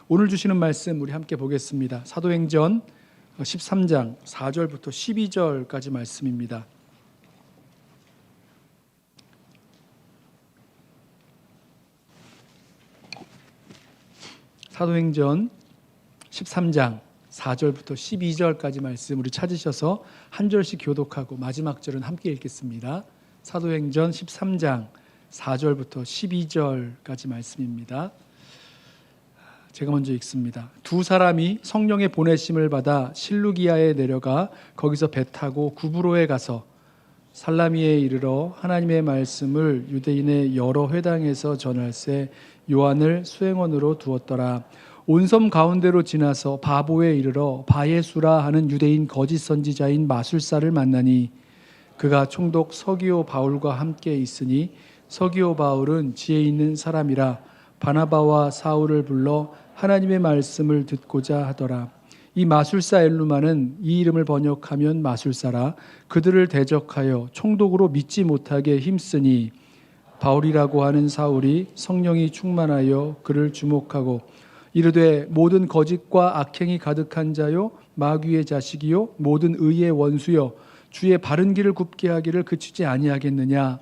오늘 주시는 말씀 우리 함께 보겠습니다. 사도행전 13장 4절부터 12절까지 말씀입니다. 사도행전 13장 4절부터 12절까지 말씀 우리 찾으셔서 한 절씩 교독하고 마지막 절은 함께 읽겠습니다. 사도행전 13장 4절부터 12절까지 말씀입니다. 제가 먼저 읽습니다. 두 사람이 성령의 보내심을 받아 실루기아에 내려가 거기서 배 타고 구브로에 가서 살라미에 이르러 하나님의 말씀을 유대인의 여러 회당에서 전할세 요한을 수행원으로 두었더라. 온 섬 가운데로 지나서 바보에 이르러 바예수라 하는 유대인 거짓 선지자인 마술사를 만나니 그가 총독 서기오 바울과 함께 있으니 서기오 바울은 지혜 있는 사람이라 바나바와 사울을 불러 하나님의 말씀을 듣고자 하더라. 이 마술사 엘루마는 이 이름을 번역하면 마술사라 그들을 대적하여 총독으로 믿지 못하게 힘쓰니 바울이라고 하는 사울이 성령이 충만하여 그를 주목하고 이르되 모든 거짓과 악행이 가득한 자요 마귀의 자식이요 모든 의의 원수요 주의 바른 길을 굽게 하기를 그치지 아니하겠느냐.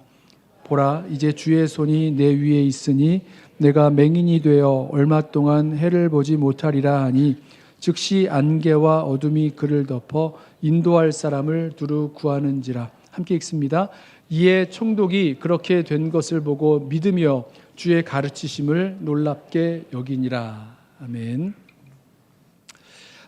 보라 이제 주의 손이 내 위에 있으니 내가 맹인이 되어 얼마 동안 해를 보지 못하리라 하니 즉시 안개와 어둠이 그를 덮어 인도할 사람을 두루 구하는지라. 함께 읽습니다. 이에 총독이 그렇게 된 것을 보고 믿으며 주의 가르치심을 놀랍게 여기니라. 아멘.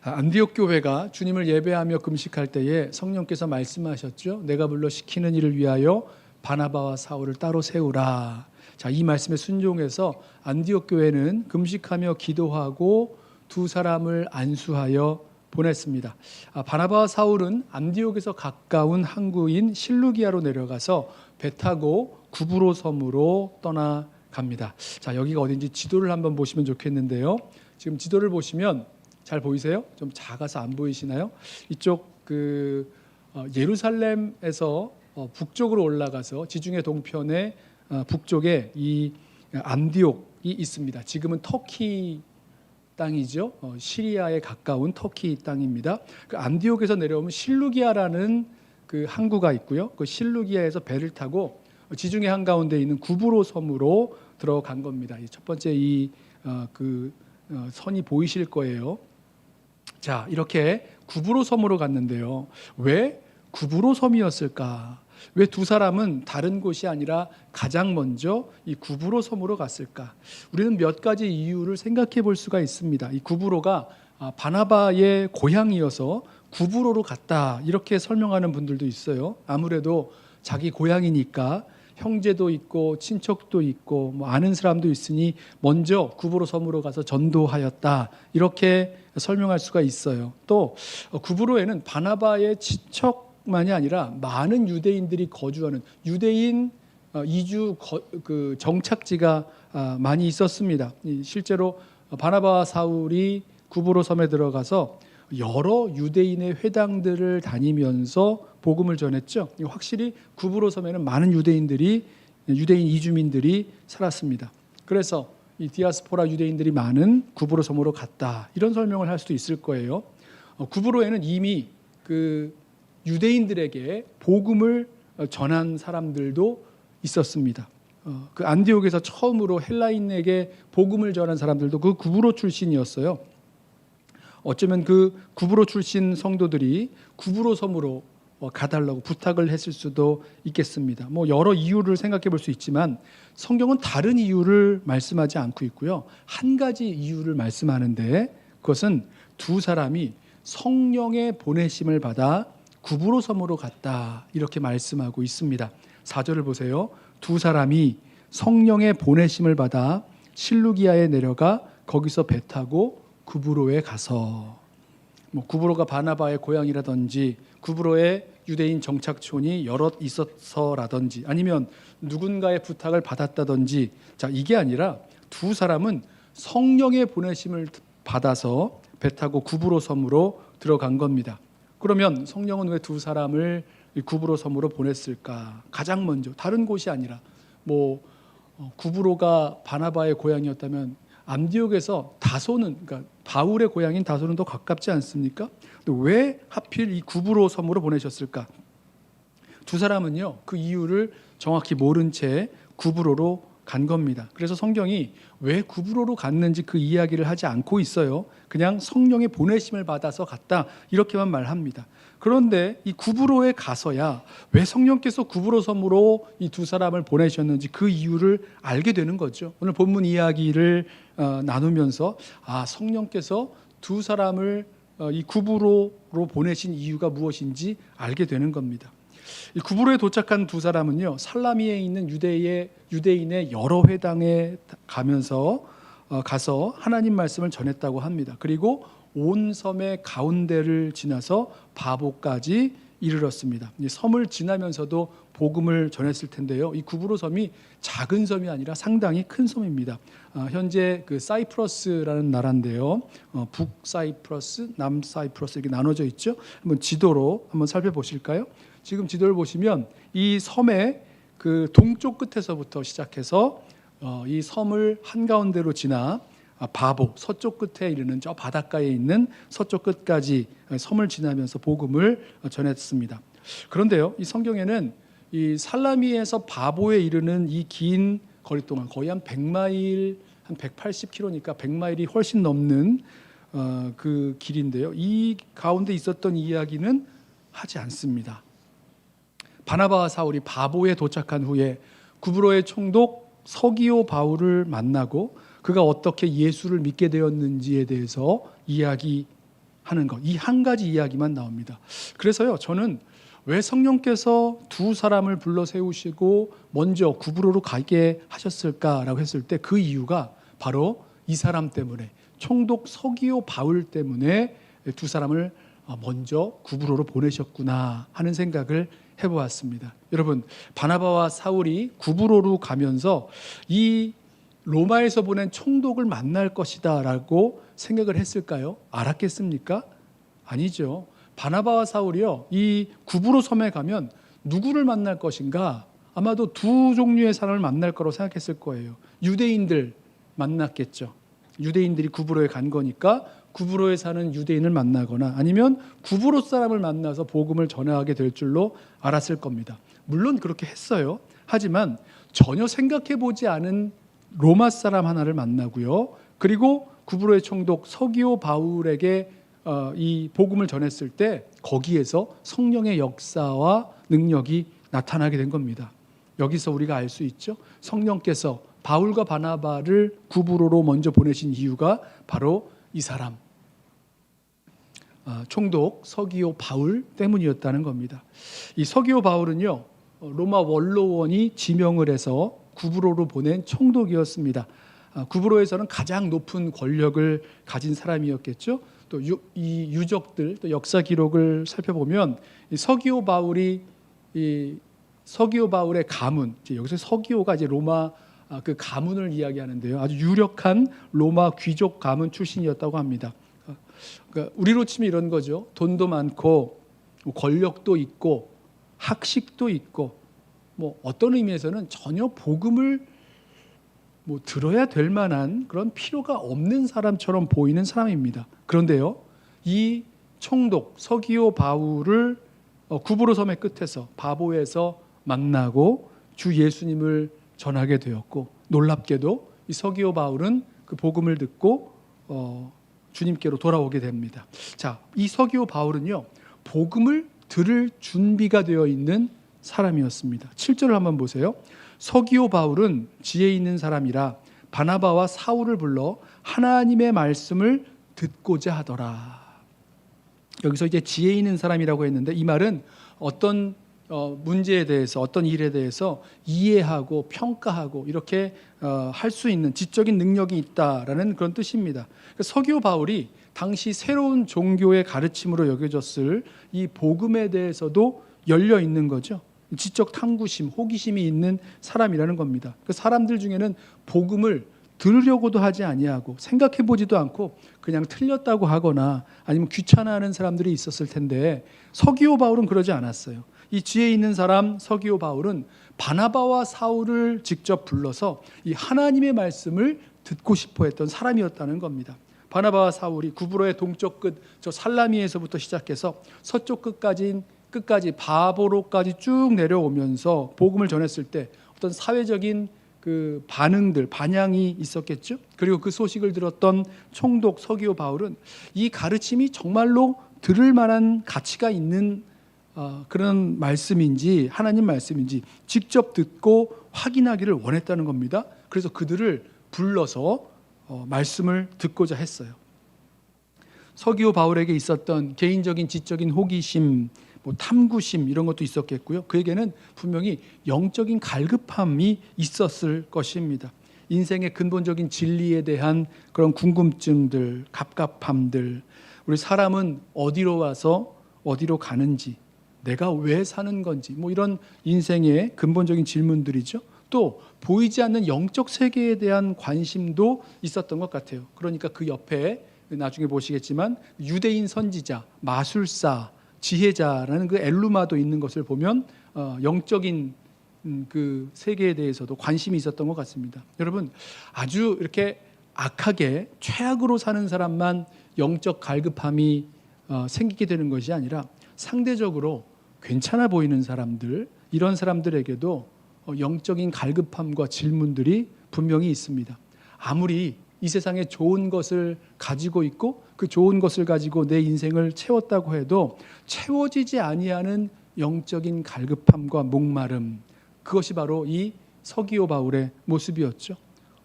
안디옥 교회가 주님을 예배하며 금식할 때에 성령께서 말씀하셨죠. 내가 불러 시키는 일을 위하여 바나바와 사울을 따로 세우라. 자, 이 말씀에 순종해서 안디옥 교회는 금식하며 기도하고 두 사람을 안수하여 보냈습니다. 바나바와 사울은 안디옥에서 가까운 항구인 실루기아로 내려가서 배 타고 구브로 섬으로 떠나갑니다. 자, 여기가 어딘지 지도를 한번 보시면 좋겠는데요. 지금 지도를 보시면 잘 보이세요? 좀 작아서 안 보이시나요? 이쪽 예루살렘에서 북쪽으로 올라가서 지중해 동편의 북쪽에 이 안디옥이 있습니다. 지금은 터키 땅이죠. 시리아에 가까운 터키 땅입니다. 그 안디옥에서 내려오면 실루기아라는 그 항구가 있고요. 그 실루기아에서 배를 타고 지중해 한가운데 있는 구브로 섬으로 들어간 겁니다. 첫 번째 선이 보이실 거예요. 자, 이렇게 구브로 섬으로 갔는데요. 왜 구브로 섬이었을까? 왜 두 사람은 다른 곳이 아니라 가장 먼저 이 구브로 섬으로 갔을까? 우리는 몇 가지 이유를 생각해 볼 수가 있습니다. 이 구브로가 바나바의 고향이어서 구브로로 갔다 이렇게 설명하는 분들도 있어요. 아무래도 자기 고향이니까 형제도 있고 친척도 있고 아는 사람도 있으니 먼저 구브로 섬으로 가서 전도하였다 이렇게 설명할 수가 있어요. 또 구브로에는 바나바의 친척만이 아니라 많은 유대인들이 거주하는 유대인 이주 정착지가 많이 있었습니다. 실제로 바나바와 사울이 구브로 섬에 들어가서 여러 유대인의 회당들을 다니면서 복음을 전했죠. 확실히 구브로 섬에는 많은 유대인 이주민들이 살았습니다. 그래서 이 디아스포라 유대인들이 많은 구브로 섬으로 갔다 이런 설명을 할 수도 있을 거예요. 구브로에는 이미 그 유대인들에게 복음을 전한 사람들도 있었습니다. 그 안디옥에서 처음으로 헬라인에게 복음을 전한 사람들도 그 구브로 출신이었어요. 어쩌면 그 구브로 출신 성도들이 구브로 섬으로 가달라고 부탁을 했을 수도 있겠습니다. 여러 이유를 생각해 볼 수 있지만 성경은 다른 이유를 말씀하지 않고 있고요. 한 가지 이유를 말씀하는데 그것은 두 사람이 성령의 보내심을 받아 구브로 섬으로 갔다 이렇게 말씀하고 있습니다. 4절을 보세요. 두 사람이 성령의 보내심을 받아 실루기아에 내려가 거기서 배 타고 구브로에 가서 구브로가 바나바의 고향이라든지 구브로에 유대인 정착촌이 여럿 있어서라든지 아니면 누군가의 부탁을 받았다든지 자 이게 아니라 두 사람은 성령의 보내심을 받아서 배 타고 구브로 섬으로 들어간 겁니다. 그러면 성령은 왜 두 사람을 구브로 섬으로 보냈을까? 가장 먼저 다른 곳이 아니라 구브로가 바나바의 고향이었다면 안디옥에서 다소는, 그러니까 바울의 고향인 다소는 더 가깝지 않습니까? 왜 하필 이 구브로 섬으로 보내셨을까? 두 사람은요, 그 이유를 정확히 모른 채 구브로로 간 겁니다. 그래서 성경이 왜 구브로로 갔는지 그 이야기를 하지 않고 있어요. 그냥 성령의 보내심을 받아서 갔다, 이렇게만 말합니다. 그런데 이 구브로에 가서야 왜 성령께서 구브로 섬으로 이 두 사람을 보내셨는지 그 이유를 알게 되는 거죠. 오늘 본문 이야기를 나누면서 성령께서 두 사람을 이 구브로로 보내신 이유가 무엇인지 알게 되는 겁니다. 이 구브로에 도착한 두 사람은요, 살라미에 있는 유대인의 여러 회당에 가서 하나님 말씀을 전했다고 합니다. 그리고 온 섬의 가운데를 지나서 바보까지 이르렀습니다. 이 섬을 지나면서도 복음을 전했을 텐데요. 이 구브로 섬이 작은 섬이 아니라 상당히 큰 섬입니다. 현재 그 사이프러스라는 나라인데요. 북사이프러스, 남사이프러스 이렇게 나눠져 있죠. 한번 지도로 한번 살펴보실까요? 지금 지도를 보시면 이 섬의 그 동쪽 끝에서부터 시작해서 이 섬을 한가운데로 지나 바보 서쪽 끝에 이르는 저 바닷가에 있는 서쪽 끝까지 섬을 지나면서 복음을 전했습니다. 그런데요, 이 성경에는 이 살라미에서 바보에 이르는 이 긴 거리 동안 거의 한 100마일, 한 180km니까 100마일이 훨씬 넘는 그 길인데요. 이 가운데 있었던 이야기는 하지 않습니다. 바나바와 사울이 바보에 도착한 후에 구브로의 총독 서기오 바울을 만나고 그가 어떻게 예수를 믿게 되었는지에 대해서 이야기하는 것, 이 한 가지 이야기만 나옵니다. 그래서요, 저는 왜 성령께서 두 사람을 불러 세우시고 먼저 구브로로 가게 하셨을까라고 했을 때 그 이유가 바로 이 사람 때문에, 총독 서기오 바울 때문에 두 사람을 먼저 구브로로 보내셨구나 하는 생각을 해보았습니다. 여러분, 바나바와 사울이 구브로로 가면서 이 로마에서 보낸 총독을 만날 것이다 라고 생각을 했을까요? 알았겠습니까? 아니죠. 바나바와 사울이요, 이 구브로 섬에 가면 누구를 만날 것인가? 아마도 두 종류의 사람을 만날 거라고 생각했을 거예요. 유대인들 만났겠죠. 유대인들이 구브로에 간 거니까 구브로에 사는 유대인을 만나거나 아니면 구브로 사람을 만나서 복음을 전하게 될 줄로 알았을 겁니다. 물론 그렇게 했어요. 하지만 전혀 생각해보지 않은 로마 사람 하나를 만나고요. 그리고 구브로의 총독 서기오 바울에게 이 복음을 전했을 때 거기에서 성령의 역사와 능력이 나타나게 된 겁니다. 여기서 우리가 알 수 있죠. 성령께서 바울과 바나바를 구브로로 먼저 보내신 이유가 바로 이 사람, 총독 서기오 바울 때문이었다는 겁니다. 이 서기오 바울은요, 로마 원로원이 지명을 해서 구브로로 보낸 총독이었습니다. 구브로에서는 가장 높은 권력을 가진 사람이었겠죠. 또 이 유적들, 또 역사 기록을 살펴보면 이 서기오 바울의 가문, 여기서 서기오가 이제 로마 그 가문을 이야기하는데요. 아주 유력한 로마 귀족 가문 출신이었다고 합니다. 그러니까 우리로 치면 이런 거죠. 돈도 많고 권력도 있고 학식도 있고 어떤 의미에서는 전혀 복음을 들어야 될 만한 그런 필요가 없는 사람처럼 보이는 사람입니다. 그런데요, 이 총독 서기오 바울을 구브로 섬의 끝에서 바보에서 만나고 주 예수님을 전하게 되었고, 놀랍게도 이 서기오 바울은 그 복음을 듣고 주님께로 돌아오게 됩니다. 자, 이 서기오 바울은요, 복음을 들을 준비가 되어 있는 사람이었습니다. 7절을 한번 보세요. 서기오 바울은 지혜 있는 사람이라 바나바와 사울을 불러 하나님의 말씀을 듣고자 하더라. 여기서 이제 지혜 있는 사람이라고 했는데 이 말은 어떤 문제에 대해서, 어떤 일에 대해서 이해하고 평가하고 이렇게 할 수 있는 지적인 능력이 있다라는 그런 뜻입니다. 서기오 바울이 당시 새로운 종교의 가르침으로 여겨졌을 이 복음에 대해서도 열려 있는 거죠. 지적 탐구심, 호기심이 있는 사람이라는 겁니다. 그 사람들 중에는 복음을 들으려고도 하지 아니하고 생각해보지도 않고 그냥 틀렸다고 하거나 아니면 귀찮아하는 사람들이 있었을 텐데 서기오 바울은 그러지 않았어요. 이 지혜 있는 사람 서기오 바울은 바나바와 사울을 직접 불러서 이 하나님의 말씀을 듣고 싶어 했던 사람이었다는 겁니다. 바나바와 사울이 구브로의 동쪽 끝 저 살라미에서부터 시작해서 서쪽 끝까지 바보로까지 쭉 내려오면서 복음을 전했을 때 어떤 사회적인 그 반향이 있었겠죠. 그리고 그 소식을 들었던 총독 서기오 바울은 이 가르침이 정말로 들을 만한 가치가 있는 그런 말씀인지 하나님 말씀인지 직접 듣고 확인하기를 원했다는 겁니다. 그래서 그들을 불러서 말씀을 듣고자 했어요. 서기오 바울에게 있었던 개인적인 지적인 호기심, 탐구심 이런 것도 있었겠고요. 그에게는 분명히 영적인 갈급함이 있었을 것입니다. 인생의 근본적인 진리에 대한 그런 궁금증들, 갑갑함들, 우리 사람은 어디로 와서 어디로 가는지, 내가 왜 사는 건지, 이런 인생의 근본적인 질문들이죠. 또 보이지 않는 영적 세계에 대한 관심도 있었던 것 같아요. 그러니까 그 옆에 나중에 보시겠지만 유대인 선지자, 마술사, 지혜자라는 그 엘루마도 있는 것을 보면 영적인 그 세계에 대해서도 관심이 있었던 것 같습니다. 여러분, 아주 이렇게 악하게 최악으로 사는 사람만 영적 갈급함이 생기게 되는 것이 아니라 상대적으로 괜찮아 보이는 사람들, 이런 사람들에게도 영적인 갈급함과 질문들이 분명히 있습니다. 아무리 이 세상에 좋은 것을 가지고 있고 그 좋은 것을 가지고 내 인생을 채웠다고 해도 채워지지 아니하는 영적인 갈급함과 목마름, 그것이 바로 이 서기오 바울의 모습이었죠.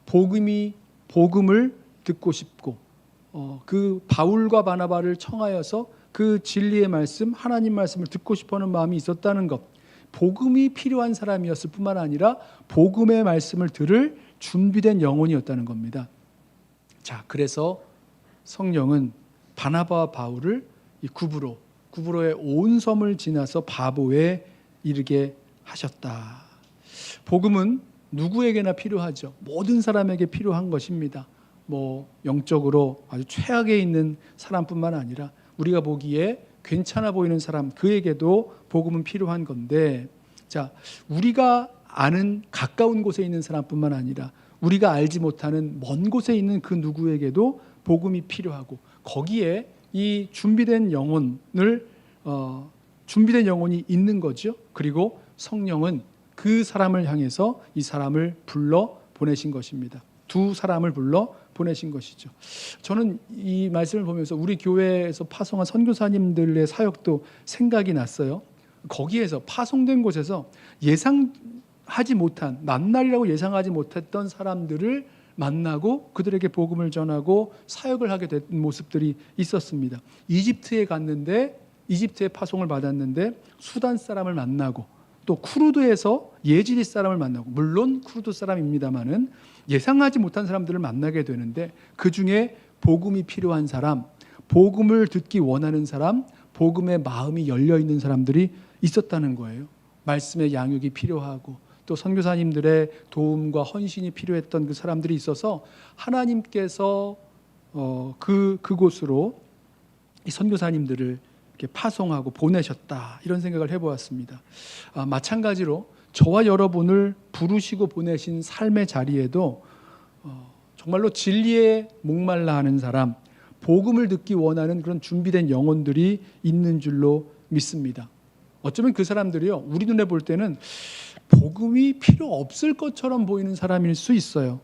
복음을 듣고 싶고 그 바울과 바나바를 청하여서 그 진리의 말씀, 하나님 말씀을 듣고 싶어하는 마음이 있었다는 것, 복음이 필요한 사람이었을 뿐만 아니라 복음의 말씀을 들을 준비된 영혼이었다는 겁니다. 자, 그래서 성령은 바나바와 바울을 이 구브로의 온 섬을 지나서 바보에 이르게 하셨다. 복음은 누구에게나 필요하죠. 모든 사람에게 필요한 것입니다. 영적으로 아주 최악에 있는 사람뿐만 아니라 우리가 보기에 괜찮아 보이는 사람, 그에게도 복음은 필요한 건데, 자, 우리가 아는 가까운 곳에 있는 사람뿐만 아니라 우리가 알지 못하는 먼 곳에 있는 그 누구에게도 복음이 필요하고, 거기에 이 준비된 영혼이 있는 거죠. 그리고 성령은 그 사람을 향해서 이 사람을 불러 보내신 것입니다. 두 사람을 불러 보내신 것이죠. 저는 이 말씀을 보면서 우리 교회에서 파송한 선교사님들의 사역도 생각이 났어요. 거기에서 파송된 곳에서 예상하지 못한, 만날이라고 예상하지 못했던 사람들을 만나고 그들에게 복음을 전하고 사역을 하게 된 모습들이 있었습니다. 이집트에 갔는데, 이집트에 파송을 받았는데 수단 사람을 만나고, 또 쿠르드에서 예지리 사람을 만나고, 물론 쿠르드 사람입니다마는 예상하지 못한 사람들을 만나게 되는데, 그 중에 복음이 필요한 사람, 복음을 듣기 원하는 사람, 복음의 마음이 열려 있는 사람들이 있었다는 거예요. 말씀의 양육이 필요하고 또 선교사님들의 도움과 헌신이 필요했던 그 사람들이 있어서 하나님께서 그곳으로 이 선교사님들을 이렇게 파송하고 보내셨다, 이런 생각을 해보았습니다. 마찬가지로 저와 여러분을 부르시고 보내신 삶의 자리에도 정말로 진리에 목말라 하는 사람, 복음을 듣기 원하는 그런 준비된 영혼들이 있는 줄로 믿습니다. 어쩌면 그 사람들이요, 우리 눈에 볼 때는 복음이 필요 없을 것처럼 보이는 사람일 수 있어요.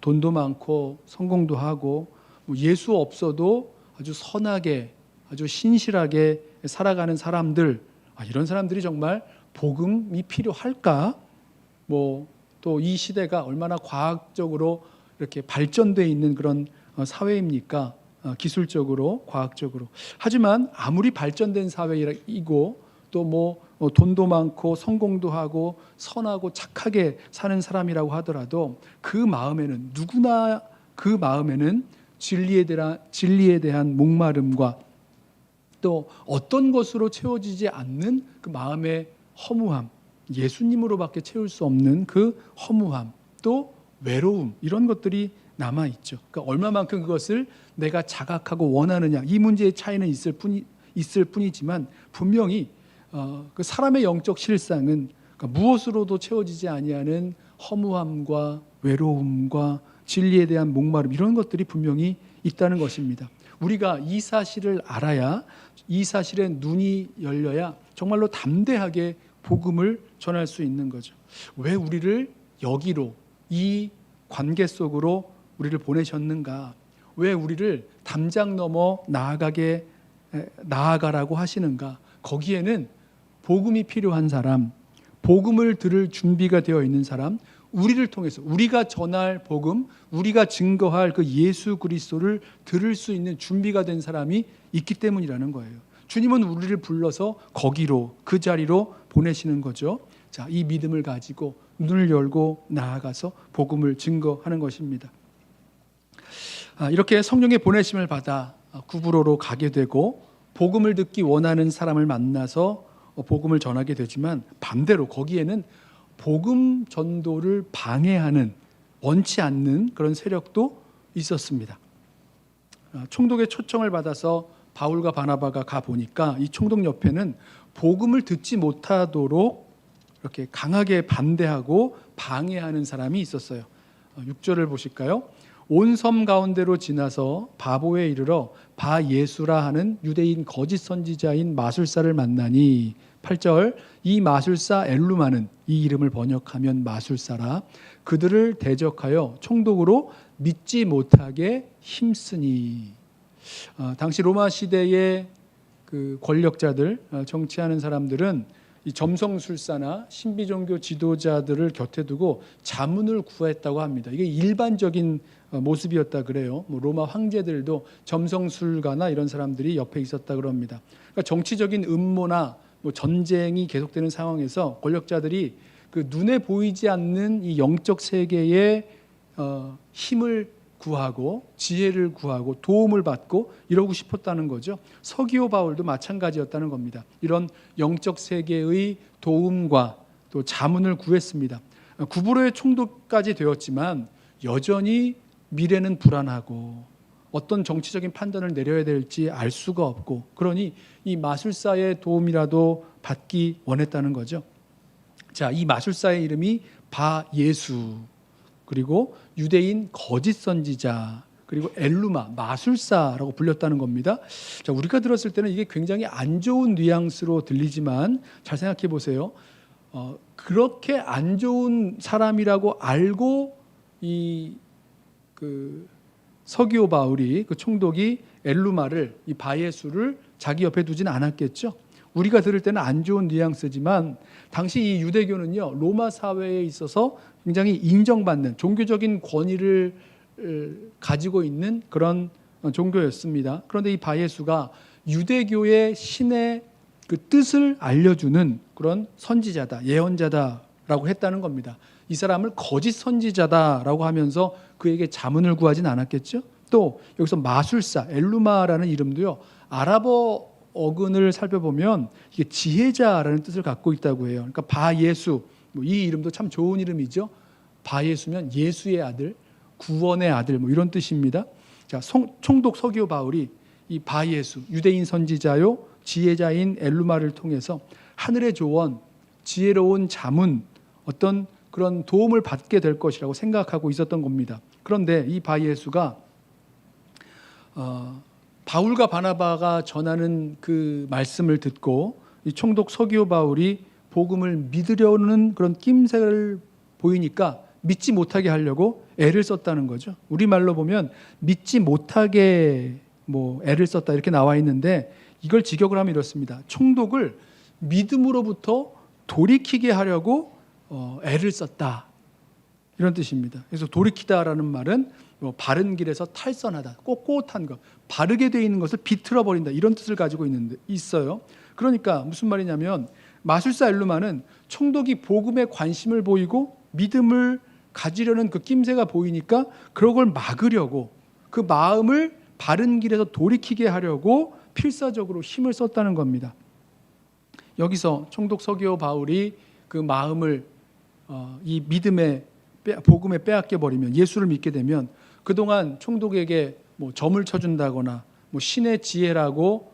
돈도 많고 성공도 하고 예수 없어도 아주 선하게, 아주 신실하게 살아가는 사람들, 이런 사람들이 정말 복음이 필요할까? 또 이 시대가 얼마나 과학적으로 이렇게 발전되어 있는 그런 사회입니까? 기술적으로, 과학적으로. 하지만 아무리 발전된 사회이고 또 돈도 많고 성공도 하고 선하고 착하게 사는 사람이라고 하더라도 그 마음에는, 누구나 그 마음에는 진리에 대한 목마름과 또 어떤 것으로 채워지지 않는 그 마음의 허무함, 예수님으로밖에 채울 수 없는 그 허무함, 또 외로움, 이런 것들이 남아있죠. 그러니까 얼마만큼 그것을 내가 자각하고 원하느냐, 이 문제의 차이는 있을 뿐이지만 분명히 그 사람의 영적 실상은 무엇으로도 채워지지 아니하는 허무함과 외로움과 진리에 대한 목마름, 이런 것들이 분명히 있다는 것입니다. 우리가 이 사실을 알아야, 이 사실에 눈이 열려야 정말로 담대하게 복음을 전할 수 있는 거죠. 왜 우리를 여기로, 이 관계 속으로 우리를 보내셨는가? 왜 우리를 담장 넘어 나아가라고 하시는가? 거기에는 복음이 필요한 사람, 복음을 들을 준비가 되어 있는 사람, 우리를 통해서 우리가 전할 복음, 우리가 증거할 그 예수 그리스도를 들을 수 있는 준비가 된 사람이 있기 때문이라는 거예요. 주님은 우리를 불러서 거기로, 그 자리로 보내시는 거죠. 자, 이 믿음을 가지고 눈을 열고 나아가서 복음을 증거하는 것입니다. 이렇게 성령의 보내심을 받아 구브로로 가게 되고 복음을 듣기 원하는 사람을 만나서 복음을 전하게 되지만, 반대로 거기에는 복음 전도를 방해하는, 원치 않는 그런 세력도 있었습니다. 총독의 초청을 받아서 바울과 바나바가 가보니까 이 총독 옆에는 복음을 듣지 못하도록 이렇게 강하게 반대하고 방해하는 사람이 있었어요. 6절을 보실까요? 온 섬 가운데로 지나서 바보에 이르러 바예수라 하는 유대인 거짓 선지자인 마술사를 만나니, 8절, 이 마술사 엘루마는, 이 이름을 번역하면 마술사라, 그들을 대적하여 총독으로 믿지 못하게 힘쓰니. 당시 로마 시대의 그 권력자들, 정치하는 사람들은 이 점성술사나 신비종교 지도자들을 곁에 두고 자문을 구했다고 합니다. 이게 일반적인 모습이었다 그래요. 로마 황제들도 점성술가나 이런 사람들이 옆에 있었다 그럽니다. 그러니까 정치적인 음모나 전쟁이 계속되는 상황에서 권력자들이 그 눈에 보이지 않는 이 영적 세계의 힘을 구하고 지혜를 구하고 도움을 받고 이러고 싶었다는 거죠. 서기오 바울도 마찬가지였다는 겁니다. 이런 영적 세계의 도움과 또 자문을 구했습니다. 구브로의 총독까지 되었지만 여전히 미래는 불안하고 어떤 정치적인 판단을 내려야 될지 알 수가 없고, 그러니 이 마술사의 도움이라도 받기 원했다는 거죠. 자, 이 마술사의 이름이 바예수, 그리고 유대인 거짓 선지자, 그리고 엘루마, 마술사라고 불렸다는 겁니다. 자, 우리가 들었을 때는 이게 굉장히 안 좋은 뉘앙스로 들리지만 잘 생각해 보세요. 그렇게 안 좋은 사람이라고 알고 그 서기오 바울이, 그 총독이 엘루마를, 이 바예수를 자기 옆에 두진 않았겠죠. 우리가 들을 때는 안 좋은 뉘앙스지만 당시 이 유대교는요, 로마 사회에 있어서 굉장히 인정받는 종교적인 권위를 가지고 있는 그런 종교였습니다. 그런데 이 바예수가 유대교의 신의 그 뜻을 알려주는 그런 선지자다, 예언자다라고 했다는 겁니다. 이 사람을 거짓 선지자다라고 하면서 그에게 자문을 구하진 않았겠죠. 또 여기서 마술사, 엘루마라는 이름도요, 아랍어 어근을 살펴보면 이게 지혜자라는 뜻을 갖고 있다고 해요. 그러니까 바예수, 이 이름도 참 좋은 이름이죠. 바예수면 예수의 아들, 구원의 아들, 이런 뜻입니다. 자, 총독 서기오 바울이 이 바예수, 유대인 선지자요 지혜자인 엘루마를 통해서 하늘의 조언, 지혜로운 자문, 어떤 그런 도움을 받게 될 것이라고 생각하고 있었던 겁니다. 그런데 이 바예수가 바울과 바나바가 전하는 그 말씀을 듣고 이 총독 서기오 바울이 복음을 믿으려는 그런 낌새를 보이니까 믿지 못하게 하려고 애를 썼다는 거죠. 우리말로 보면 믿지 못하게 애를 썼다 이렇게 나와 있는데, 이걸 직역을 하면 이렇습니다. 총독을 믿음으로부터 돌이키게 하려고 애를 썼다, 이런 뜻입니다. 그래서 돌이키다라는 말은 바른 길에서 탈선하다, 꼿꼿한 것, 바르게 되어 있는 것을 비틀어 버린다, 이런 뜻을 가지고 있어요. 그러니까 무슨 말이냐면, 마술사 엘루마는 총독이 복음에 관심을 보이고 믿음을 가지려는 그 낌새가 보이니까 그런 걸 막으려고, 그 마음을 바른 길에서 돌이키게 하려고 필사적으로 힘을 썼다는 겁니다. 여기서 총독 서기오 바울이 그 마음을 이 믿음의 복음에 빼앗겨 버리면, 예수를 믿게 되면 그동안 총독에게 점을 쳐준다거나 신의 지혜라고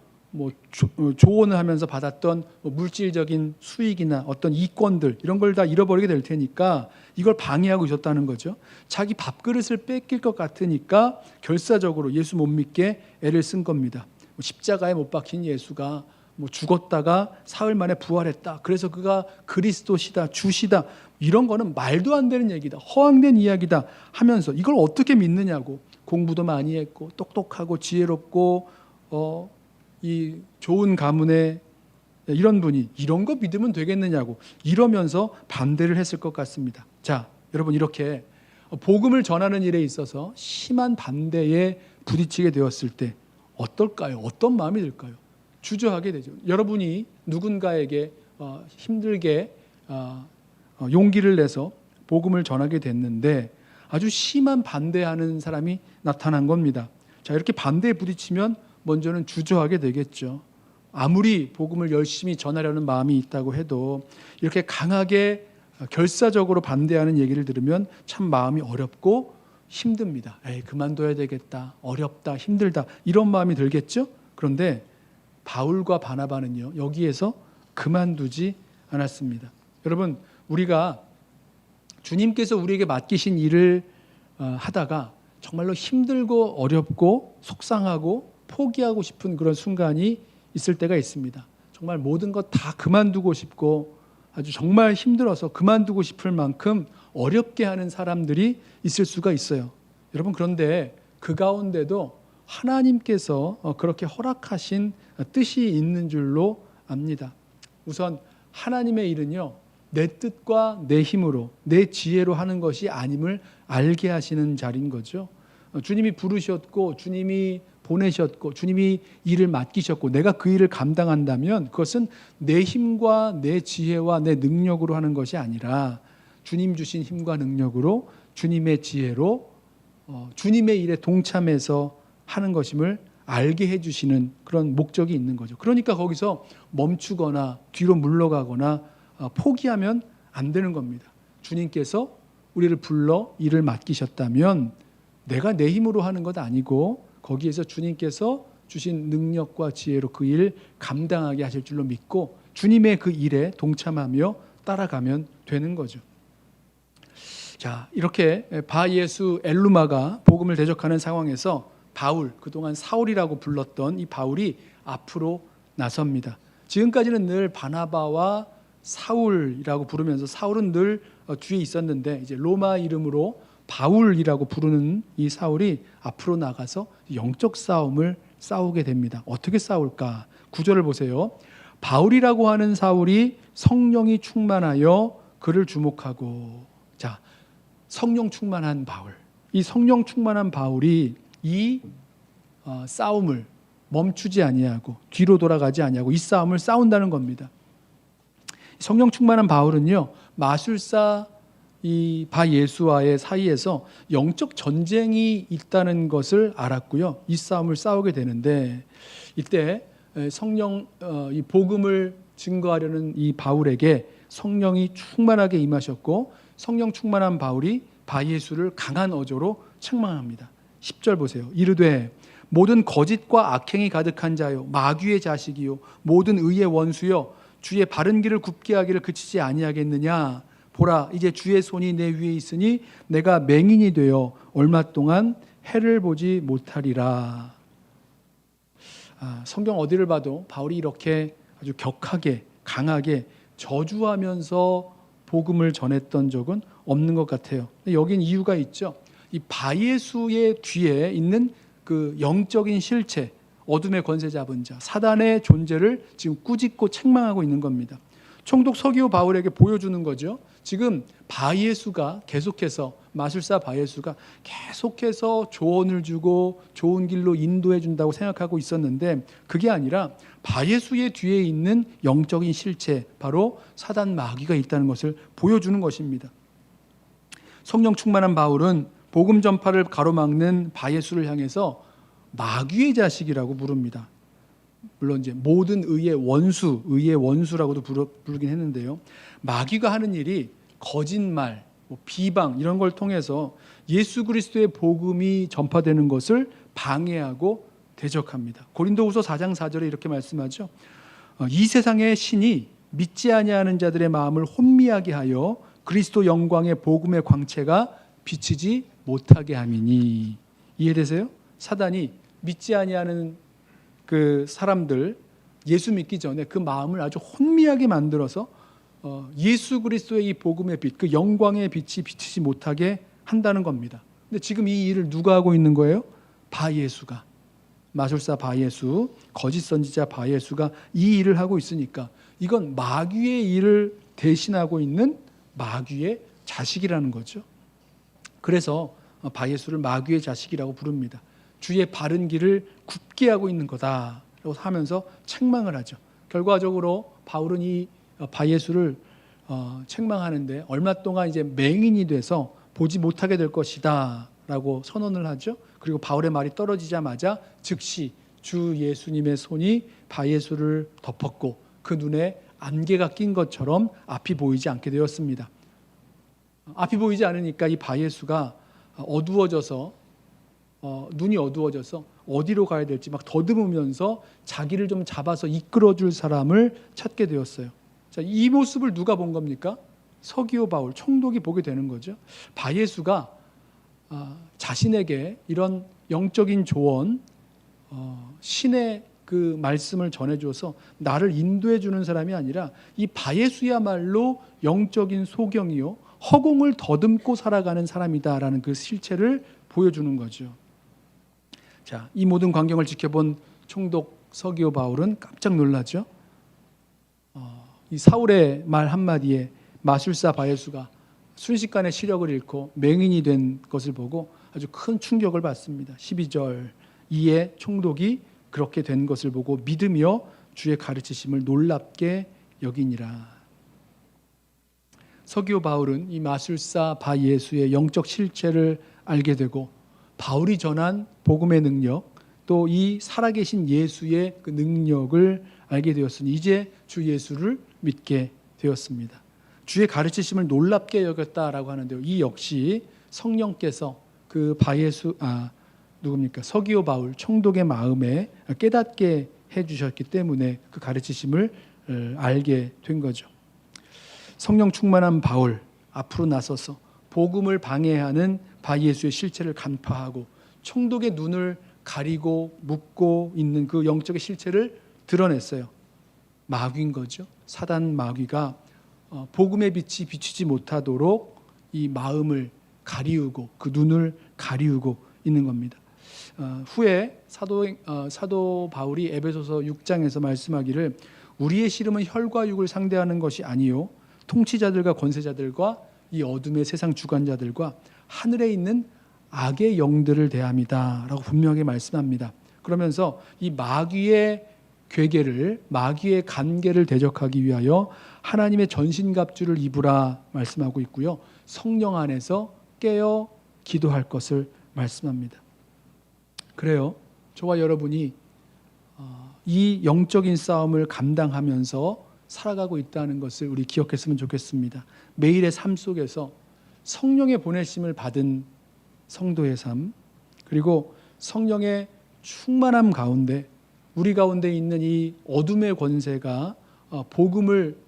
조언을 하면서 받았던 물질적인 수익이나 어떤 이권들 이런 걸 다 잃어버리게 될 테니까 이걸 방해하고 있었다는 거죠. 자기 밥그릇을 뺏길 것 같으니까 결사적으로 예수 못 믿게 애를 쓴 겁니다. 십자가에 못 박힌 예수가 죽었다가 사흘 만에 부활했다. 그래서 그가 그리스도시다, 주시다. 이런 거는 말도 안 되는 얘기다. 허황된 이야기다 하면서 이걸 어떻게 믿느냐고. 공부도 많이 했고 똑똑하고 지혜롭고 이 좋은 가문에 이런 분이 이런 거 믿으면 되겠느냐고 이러면서 반대를 했을 것 같습니다. 자, 여러분 이렇게 복음을 전하는 일에 있어서 심한 반대에 부딪히게 되었을 때 어떨까요? 어떤 마음이 들까요? 주저하게 되죠. 여러분이 누군가에게 힘들게 용기를 내서 복음을 전하게 됐는데 아주 심한 반대하는 사람이 나타난 겁니다. 자, 이렇게 반대에 부딪히면 먼저는 주저하게 되겠죠. 아무리 복음을 열심히 전하려는 마음이 있다고 해도 이렇게 강하게 결사적으로 반대하는 얘기를 들으면 참 마음이 어렵고 힘듭니다. 에이, 그만둬야 되겠다. 어렵다. 힘들다. 이런 마음이 들겠죠? 그런데 바울과 바나바는요, 여기에서 그만두지 않았습니다. 여러분, 우리가 주님께서 우리에게 맡기신 일을 하다가 정말로 힘들고 어렵고 속상하고 포기하고 싶은 그런 순간이 있을 때가 있습니다. 정말 모든 것 다 그만두고 싶고 아주 정말 힘들어서 그만두고 싶을 만큼 어렵게 하는 사람들이 있을 수가 있어요. 여러분, 그런데 그 가운데도 하나님께서 그렇게 허락하신 뜻이 있는 줄로 압니다. 우선 하나님의 일은요, 내 뜻과 내 힘으로 내 지혜로 하는 것이 아님을 알게 하시는 자리인 거죠. 주님이 부르셨고 주님이 보내셨고 주님이 일을 맡기셨고 내가 그 일을 감당한다면 그것은 내 힘과 내 지혜와 내 능력으로 하는 것이 아니라 주님 주신 힘과 능력으로 주님의 지혜로 주님의 일에 동참해서 하는 것임을 알게 해주시는 그런 목적이 있는 거죠. 그러니까 거기서 멈추거나 뒤로 물러가거나 포기하면 안 되는 겁니다. 주님께서 우리를 불러 일을 맡기셨다면 내가 내 힘으로 하는 것 아니고 거기에서 주님께서 주신 능력과 지혜로 그 일 감당하게 하실 줄로 믿고 주님의 그 일에 동참하며 따라가면 되는 거죠. 자, 이렇게 바예수 엘루마가 복음을 대적하는 상황에서 바울, 그동안 사울이라고 불렀던 이 바울이 앞으로 나섭니다. 지금까지는 늘 바나바와 사울이라고 부르면서 사울은 늘 뒤에 있었는데 이제 로마 이름으로 바울이라고 부르는 이 사울이 앞으로 나가서 영적 싸움을 싸우게 됩니다. 어떻게 싸울까? 9절을 보세요. 바울이라고 하는 사울이 성령이 충만하여 그를 주목하고, 자, 성령 충만한 바울. 이 성령 충만한 바울이 이 싸움을 멈추지 아니하고 뒤로 돌아가지 아니하고 이 싸움을 싸운다는 겁니다. 성령 충만한 바울은요, 마술사 이 바예수와의 사이에서 영적 전쟁이 있다는 것을 알았고요. 이 싸움을 싸우게 되는데 이때 성령 이 복음을 증거하려는 이 바울에게 성령이 충만하게 임하셨고 성령 충만한 바울이 바예수를 강한 어조로 책망합니다. 10절 보세요. 이르되 모든 거짓과 악행이 가득한 자요 마귀의 자식이요 모든 의의 원수요 주의 바른 길을 굽게 하기를 그치지 아니하겠느냐. 보라, 이제 주의 손이 내 위에 있으니 내가 맹인이 되어 얼마 동안 해를 보지 못하리라. 성경 어디를 봐도 바울이 이렇게 아주 격하게 강하게 저주하면서 복음을 전했던 적은 없는 것 같아요. 여긴 이유가 있죠. 이 바예수의 뒤에 있는 그 영적인 실체, 어둠의 권세 잡은 자, 사단의 존재를 지금 꾸짖고 책망하고 있는 겁니다. 총독 서기오 바울에게 보여주는 거죠. 지금 바예수가 계속해서 마술사 바예수가 계속해서 조언을 주고 좋은 길로 인도해 준다고 생각하고 있었는데 그게 아니라 바예수의 뒤에 있는 영적인 실체, 바로 사단 마귀가 있다는 것을 보여주는 것입니다. 성령 충만한 바울은 복음 전파를 가로막는 바예수를 향해서 마귀의 자식이라고 부릅니다. 물론 이제 모든 의의 원수, 의의 원수라고도 부르긴 했는데요. 마귀가 하는 일이 거짓말, 비방 이런 걸 통해서 예수 그리스도의 복음이 전파되는 것을 방해하고 대적합니다. 고린도후서 4장 4절에 이렇게 말씀하죠. 이 세상의 신이 믿지 아니하는 자들의 마음을 혼미하게 하여 그리스도 영광의 복음의 광채가 비치지 못하게 함이니. 이해되세요? 사단이 믿지 아니하는 그 사람들, 예수 믿기 전에 그 마음을 아주 혼미하게 만들어서 예수 그리스도의 이 복음의 빛, 그 영광의 빛이 비치지 못하게 한다는 겁니다. 근데 지금 이 일을 누가 하고 있는 거예요? 바예수가, 마술사 바예수, 거짓 선지자 바예수가 이 일을 하고 있으니까 이건 마귀의 일을 대신하고 있는 마귀의 자식이라는 거죠. 그래서 바예수를 마귀의 자식이라고 부릅니다. 주의 바른 길을 굽게 하고 있는 거다라고 하면서 책망을 하죠. 결과적으로 바울은 이 바예수를 책망하는데 얼마 동안 이제 맹인이 돼서 보지 못하게 될 것이다라고 선언을 하죠. 그리고 바울의 말이 떨어지자마자 즉시 주 예수님의 손이 바예수를 덮었고 그 눈에 안개가 낀 것처럼 앞이 보이지 않게 되었습니다. 앞이 보이지 않으니까 이 바예수가 어두워져서 눈이 어두워져서 어디로 가야 될지 막 더듬으면서 자기를 좀 잡아서 이끌어줄 사람을 찾게 되었어요. 자, 이 모습을 누가 본 겁니까? 서기오 바울, 총독이 보게 되는 거죠. 바예수가 자신에게 이런 영적인 조언, 신의 그 말씀을 전해줘서 나를 인도해 주는 사람이 아니라 이 바예수야말로 영적인 소경이요 허공을 더듬고 살아가는 사람이다라는 그 실체를 보여주는 거죠. 자, 이 모든 광경을 지켜본 총독 서기오 바울은 깜짝 놀라죠. 이 사울의 말 한마디에 마술사 바예수가 순식간에 시력을 잃고 맹인이 된 것을 보고 아주 큰 충격을 받습니다. 12절 이에 총독이 그렇게 된 것을 보고 믿으며 주의 가르치심을 놀랍게 여기니라. 서기오 바울은 이 마술사 바예수의 영적 실체를 알게 되고 바울이 전한 복음의 능력 또 이 살아계신 예수의 그 능력을 알게 되었으니 이제 주 예수를 믿게 되었습니다. 주의 가르치심을 놀랍게 여겼다라고 하는데요. 이 역시 성령께서 그 바예수 누굽니까? 서기오 바울 총독의 마음에 깨닫게 해주셨기 때문에 그 가르치심을 알게 된 거죠. 성령 충만한 바울 앞으로 나서서 복음을 방해하는 바예수의 실체를 간파하고 총독의 눈을 가리고 묶고 있는 그 영적의 실체를 드러냈어요. 마귀인 거죠. 사단 마귀가 복음의 빛이 비치지 못하도록 이 마음을 가리우고 그 눈을 가리우고 있는 겁니다. 후에 사도 바울이 에베소서 6장에서 말씀하기를 우리의 씨름은 혈과 육을 상대하는 것이 아니요 통치자들과 권세자들과 이 어둠의 세상 주관자들과 하늘에 있는 악의 영들을 대함이다 라고 분명히 말씀합니다. 그러면서 이 마귀의 괴계를 마귀의 간계를 대적하기 위하여 하나님의 전신갑주를 입으라 말씀하고 있고요. 성령 안에서 깨어 기도할 것을 말씀합니다. 그래요. 저와 여러분이 이 영적인 싸움을 감당하면서 살아가고 있다는 것을 우리 기억했으면 좋겠습니다. 매일의 삶 속에서 성령의 보내심을 받은 성도의 삶, 그리고 성령의 충만함 가운데 우리 가운데 있는 이 어둠의 권세가 복음을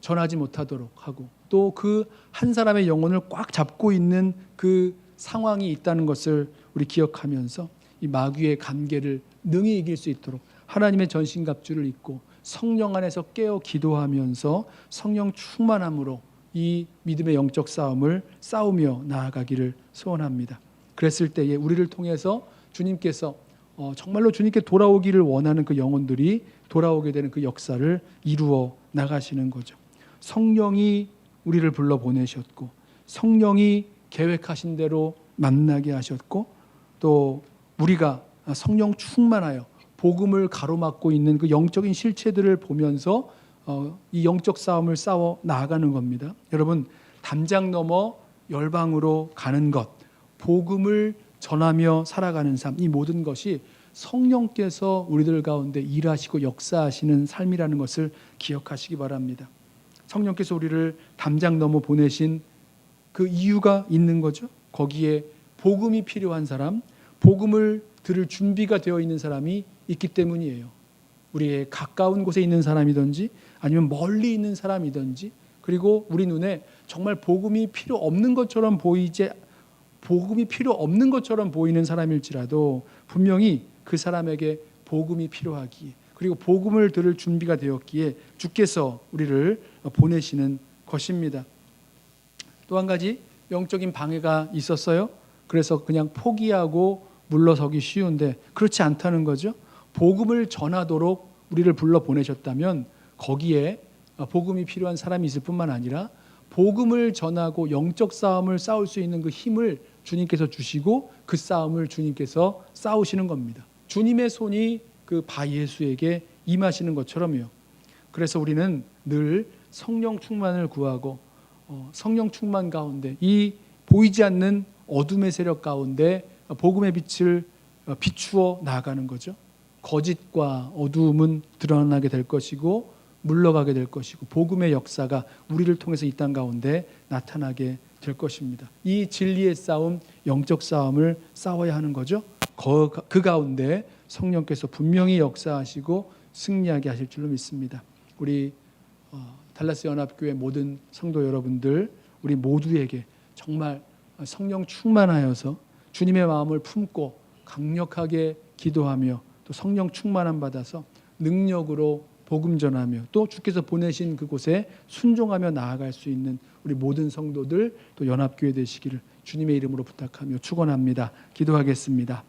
전하지 못하도록 하고 또 그 한 사람의 영혼을 꽉 잡고 있는 그 상황이 있다는 것을 우리 기억하면서 이 마귀의 간계를 능히 이길 수 있도록 하나님의 전신갑주를 입고 성령 안에서 깨어 기도하면서 성령 충만함으로 이 믿음의 영적 싸움을 싸우며 나아가기를 소원합니다. 그랬을 때에 우리를 통해서 주님께서 정말로 주님께 돌아오기를 원하는 그 영혼들이 돌아오게 되는 그 역사를 이루어 나가시는 거죠. 성령이 우리를 불러 보내셨고 성령이 계획하신 대로 만나게 하셨고 또 우리가 성령 충만하여 복음을 가로막고 있는 그 영적인 실체들을 보면서 이 영적 싸움을 싸워 나아가는 겁니다. 여러분, 담장 넘어 열방으로 가는 것, 복음을 전하며 살아가는 삶, 이 모든 것이 성령께서 우리들 가운데 일하시고 역사하시는 삶이라는 것을 기억하시기 바랍니다. 성령께서 우리를 담장 넘어 보내신 그 이유가 있는 거죠. 거기에 복음이 필요한 사람, 복음을 들을 준비가 되어 있는 사람이 있기 때문이에요. 우리의 가까운 곳에 있는 사람이든지 아니면 멀리 있는 사람이든지, 그리고 우리 눈에 정말 복음이 필요 없는 것처럼 보이는 사람일지라도 분명히 그 사람에게 복음이 필요하기에, 그리고 복음을 들을 준비가 되었기에 주께서 우리를 보내시는 것입니다. 또 한 가지 영적인 방해가 있었어요. 그래서 그냥 포기하고 물러서기 쉬운데 그렇지 않다는 거죠. 복음을 전하도록 우리를 불러 보내셨다면 거기에 복음이 필요한 사람이 있을 뿐만 아니라 복음을 전하고 영적 싸움을 싸울 수 있는 그 힘을 주님께서 주시고 그 싸움을 주님께서 싸우시는 겁니다. 주님의 손이 그 바 예수에게 임하시는 것처럼요. 그래서 우리는 늘 성령 충만을 구하고 성령 충만 가운데 이 보이지 않는 어둠의 세력 가운데 복음의 빛을 비추어 나아가는 거죠. 거짓과 어두움은 드러나게 될 것이고 물러가게 될 것이고 복음의 역사가 우리를 통해서 이 땅 가운데 나타나게 될 것입니다. 이 진리의 싸움, 영적 싸움을 싸워야 하는 거죠. 그 가운데 성령께서 분명히 역사하시고 승리하게 하실 줄로 믿습니다. 우리 달라스 연합교회 모든 성도 여러분들, 우리 모두에게 정말 성령 충만하여서 주님의 마음을 품고 강력하게 기도하며 또 성령 충만함 받아서 능력으로 복음 전하며 또 주께서 보내신 그곳에 순종하며 나아갈 수 있는 우리 모든 성도들 또 연합교회 되시기를 주님의 이름으로 부탁하며 축원합니다. 기도하겠습니다.